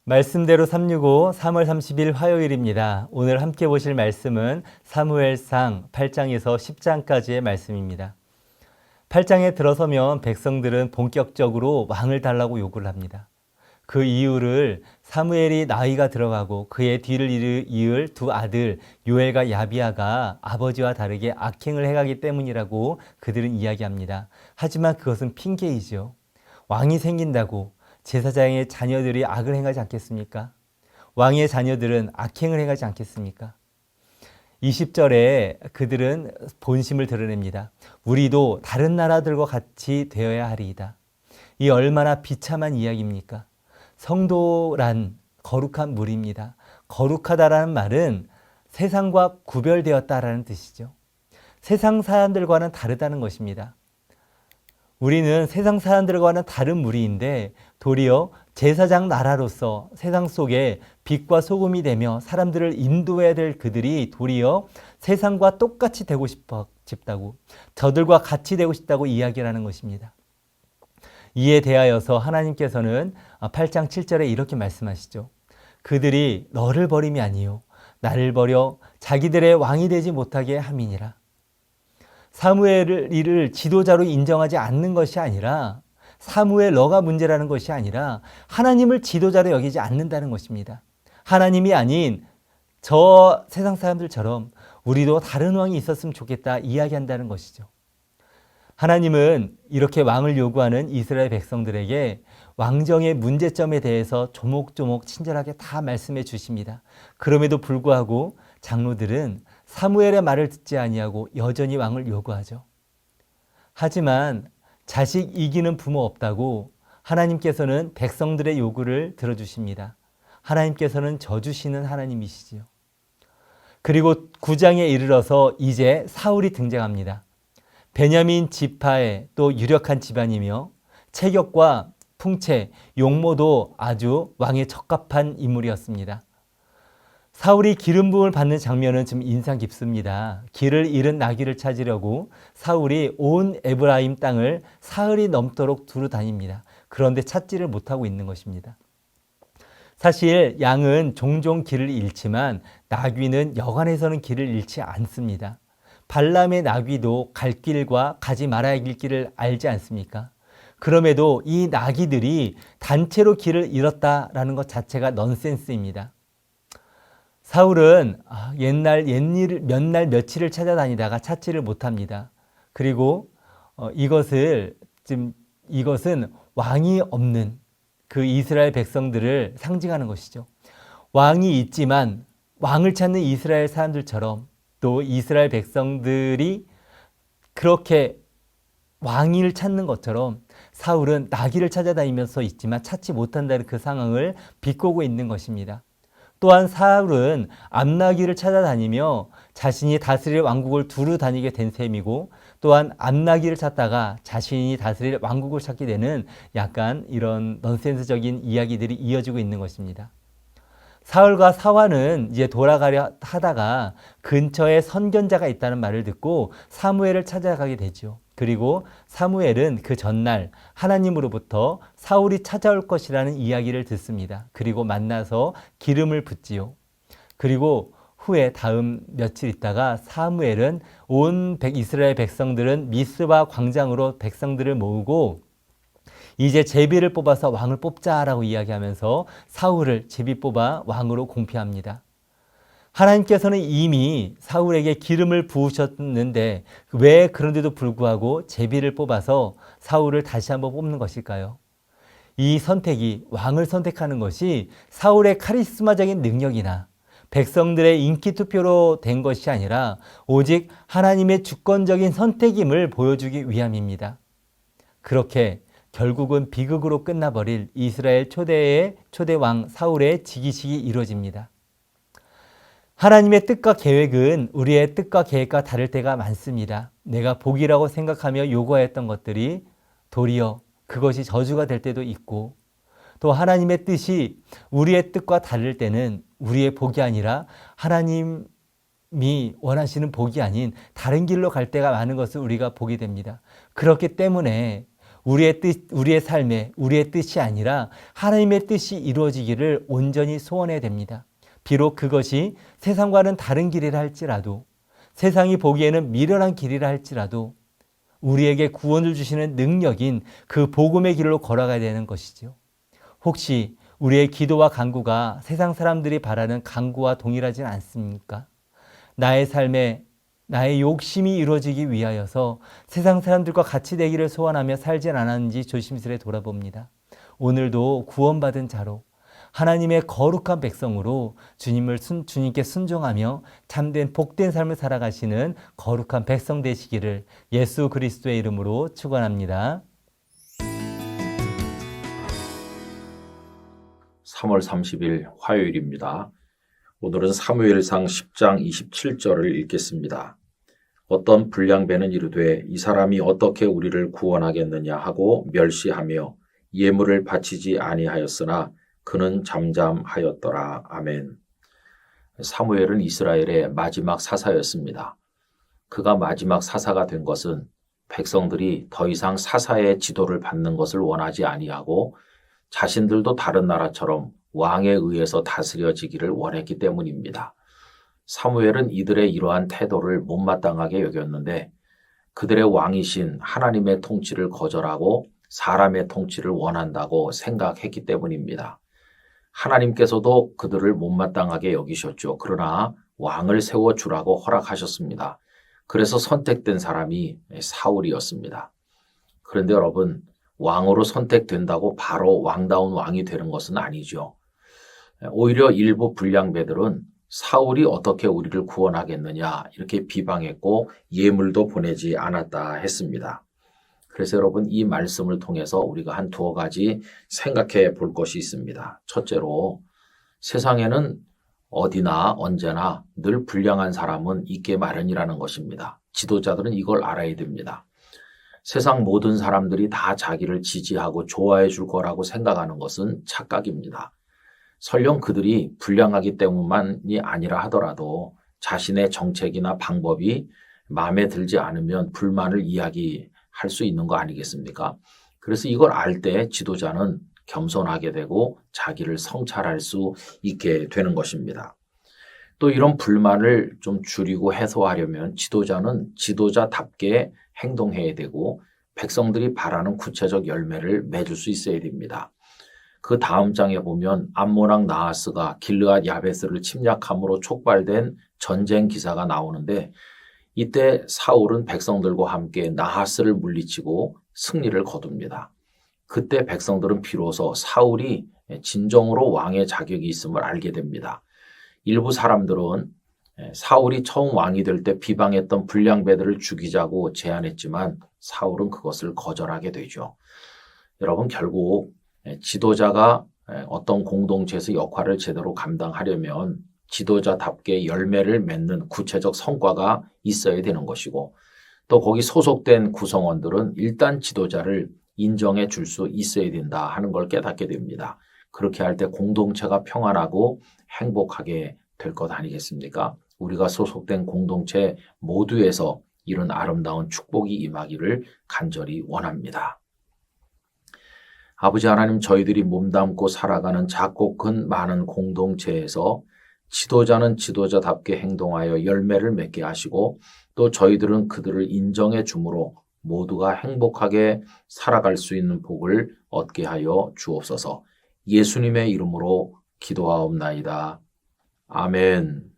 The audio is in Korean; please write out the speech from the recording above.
말씀대로 365 3월 30일 화요일입니다. 오늘 함께 보실 말씀은 사무엘상 8장에서 10장까지의 말씀입니다. 8장에 들어서면 백성들은 본격적으로 왕을 달라고 요구를 합니다. 그 이유를 사무엘이 나이가 들어가고 그의 뒤를 이을 두 아들 요엘과 야비아가 아버지와 다르게 악행을 해가기 때문이라고 그들은 이야기합니다. 하지만 그것은 핑계이죠. 왕이 생긴다고 제사장의 자녀들이 악을 행하지 않겠습니까? 왕의 자녀들은 악행을 행하지 않겠습니까? 20절에 그들은 본심을 드러냅니다. 우리도 다른 나라들과 같이 되어야 하리이다. 이 얼마나 비참한 이야기입니까? 성도란 거룩한 물입니다. 거룩하다라는 말은 세상과 구별되었다라는 뜻이죠. 세상 사람들과는 다르다는 것입니다. 우리는 세상 사람들과는 다른 무리인데 도리어 제사장 나라로서 세상 속에 빛과 소금이 되며 사람들을 인도해야 될 그들이 도리어 세상과 똑같이 되고 싶다고, 저들과 같이 되고 싶다고 이야기를 하는 것입니다. 이에 대하여서 하나님께서는 8장 7절에 이렇게 말씀하시죠. 그들이 너를 버림이 아니요 나를 버려 자기들의 왕이 되지 못하게 함이니라. 사무엘을 지도자로 인정하지 않는 것이 아니라 사무엘 너가 문제라는 것이 아니라 하나님을 지도자로 여기지 않는다는 것입니다. 하나님이 아닌 저 세상 사람들처럼 우리도 다른 왕이 있었으면 좋겠다 이야기한다는 것이죠. 하나님은 이렇게 왕을 요구하는 이스라엘 백성들에게 왕정의 문제점에 대해서 조목조목 친절하게 다 말씀해 주십니다. 그럼에도 불구하고 장로들은 사무엘의 말을 듣지 아니하고 여전히 왕을 요구하죠. 하지만 자식 이기는 부모 없다고 하나님께서는 백성들의 요구를 들어주십니다. 하나님께서는 져주시는 하나님이시지요. 그리고 9장에 이르러서 이제 사울이 등장합니다. 베냐민 지파의 또 유력한 집안이며 체격과 풍채, 용모도 아주 왕에 적합한 인물이었습니다. 사울이 기름 부음을 받는 장면은 좀 인상 깊습니다. 길을 잃은 나귀를 찾으려고 사울이 온 에브라임 땅을 사흘이 넘도록 두루 다닙니다. 그런데 찾지를 못하고 있는 것입니다. 사실 양은 종종 길을 잃지만 나귀는 여간해서는 길을 잃지 않습니다. 발람의 나귀도 갈 길과 가지 말아야 할 길을 알지 않습니까? 그럼에도 이 나귀들이 단체로 길을 잃었다라는 것 자체가 넌센스입니다. 사울은 몇 날 며칠을 찾아다니다가 찾지를 못합니다. 그리고 이것은 왕이 없는 그 이스라엘 백성들을 상징하는 것이죠. 왕이 있지만 왕을 찾는 이스라엘 사람들처럼 또 이스라엘 백성들이 그렇게 왕을 찾는 것처럼 사울은 나귀를 찾아다니면서 있지만 찾지 못한다는 그 상황을 비꼬고 있는 것입니다. 또한 사울은 암나귀를 찾아다니며 자신이 다스릴 왕국을 두루 다니게 된 셈이고 또한 암나귀를 찾다가 자신이 다스릴 왕국을 찾게 되는 약간 이런 넌센스적인 이야기들이 이어지고 있는 것입니다. 사울과 사환은 이제 돌아가려 하다가 근처에 선견자가 있다는 말을 듣고 사무엘을 찾아가게 되죠. 그리고 사무엘은 그 전날 하나님으로부터 사울이 찾아올 것이라는 이야기를 듣습니다. 그리고 만나서 기름을 붓지요. 그리고 후에 다음 며칠 있다가 사무엘은 온 이스라엘 백성들은 미스바 광장으로 백성들을 모으고 이제 제비를 뽑아서 왕을 뽑자라고 이야기하면서 사울을 제비 뽑아 왕으로 공표합니다. 하나님께서는 이미 사울에게 기름을 부으셨는데 왜 그런데도 불구하고 제비를 뽑아서 사울을 다시 한번 뽑는 것일까요? 이 선택이 왕을 선택하는 것이 사울의 카리스마적인 능력이나 백성들의 인기 투표로 된 것이 아니라 오직 하나님의 주권적인 선택임을 보여주기 위함입니다. 그렇게 결국은 비극으로 끝나버릴 이스라엘 초대왕 사울의 즉위식이 이루어집니다. 하나님의 뜻과 계획은 우리의 뜻과 계획과 다를 때가 많습니다. 내가 복이라고 생각하며 요구하였던 것들이 도리어 그것이 저주가 될 때도 있고 또 하나님의 뜻이 우리의 뜻과 다를 때는 우리의 복이 아니라 하나님이 원하시는 복이 아닌 다른 길로 갈 때가 많은 것을 우리가 보게 됩니다. 그렇기 때문에 우리의 삶에 우리의 뜻이 아니라 하나님의 뜻이 이루어지기를 온전히 소원해야 됩니다. 비록 그것이 세상과는 다른 길이라 할지라도, 세상이 보기에는 미련한 길이라 할지라도 우리에게 구원을 주시는 능력인 그 복음의 길로 걸어가야 되는 것이죠. 혹시 우리의 기도와 간구가 세상 사람들이 바라는 간구와 동일하진 않습니까? 나의 삶에 나의 욕심이 이루어지기 위하여서 세상 사람들과 같이 되기를 소원하며 살진 않았는지 조심스레 돌아봅니다. 오늘도 구원받은 자로 하나님의 거룩한 백성으로 주님께 순종하며 참된 복된 삶을 살아가시는 거룩한 백성 되시기를 예수 그리스도의 이름으로 축원합니다. 3월 30일 화요일입니다. 오늘은 사무엘상 10장 27절을 읽겠습니다. 어떤 불량배는 이르되 이 사람이 어떻게 우리를 구원하겠느냐 하고 멸시하며 예물을 바치지 아니하였으나 그는 잠잠하였더라. 아멘. 사무엘은 이스라엘의 마지막 사사였습니다. 그가 마지막 사사가 된 것은 백성들이 더 이상 사사의 지도를 받는 것을 원하지 아니하고 자신들도 다른 나라처럼 왕에 의해서 다스려지기를 원했기 때문입니다. 사무엘은 이들의 이러한 태도를 못마땅하게 여겼는데 그들의 왕이신 하나님의 통치를 거절하고 사람의 통치를 원한다고 생각했기 때문입니다. 하나님께서도 그들을 못마땅하게 여기셨죠. 그러나 왕을 세워주라고 허락하셨습니다. 그래서 선택된 사람이 사울이었습니다. 그런데 여러분, 왕으로 선택된다고 바로 왕다운 왕이 되는 것은 아니죠. 오히려 일부 불량배들은 사울이 어떻게 우리를 구원하겠느냐 이렇게 비방했고 예물도 보내지 않았다 했습니다. 그래서 여러분, 이 말씀을 통해서 우리가 한 두어 가지 생각해 볼 것이 있습니다. 첫째로, 세상에는 어디나 언제나 늘 불량한 사람은 있게 마련이라는 것입니다. 지도자들은 이걸 알아야 됩니다. 세상 모든 사람들이 다 자기를 지지하고 좋아해 줄 거라고 생각하는 것은 착각입니다. 설령 그들이 불량하기 때문만이 아니라 하더라도 자신의 정책이나 방법이 마음에 들지 않으면 불만을 이야기할 수 있는 거 아니겠습니까? 그래서 이걸 알 때 지도자는 겸손하게 되고 자기를 성찰할 수 있게 되는 것입니다. 또 이런 불만을 좀 줄이고 해소하려면 지도자는 지도자답게 행동해야 되고 백성들이 바라는 구체적 열매를 맺을 수 있어야 됩니다. 그 다음 장에 보면 암몬 왕 나하스가 길르앗 야베스를 침략함으로 촉발된 전쟁 기사가 나오는데 이때 사울은 백성들과 함께 나하스를 물리치고 승리를 거둡니다. 그때 백성들은 비로소 사울이 진정으로 왕의 자격이 있음을 알게 됩니다. 일부 사람들은 사울이 처음 왕이 될 때 비방했던 불량배들을 죽이자고 제안했지만 사울은 그것을 거절하게 되죠. 여러분, 결국 지도자가 어떤 공동체에서 역할을 제대로 감당하려면 지도자답게 열매를 맺는 구체적 성과가 있어야 되는 것이고 또 거기 소속된 구성원들은 일단 지도자를 인정해 줄 수 있어야 된다 하는 걸 깨닫게 됩니다. 그렇게 할 때 공동체가 평안하고 행복하게 될 것 아니겠습니까? 우리가 소속된 공동체 모두에서 이런 아름다운 축복이 임하기를 간절히 원합니다. 아버지 하나님, 저희들이 몸담고 살아가는 작고 큰 많은 공동체에서 지도자는 지도자답게 행동하여 열매를 맺게 하시고 또 저희들은 그들을 인정해 주므로 모두가 행복하게 살아갈 수 있는 복을 얻게 하여 주옵소서. 예수님의 이름으로 기도하옵나이다. 아멘.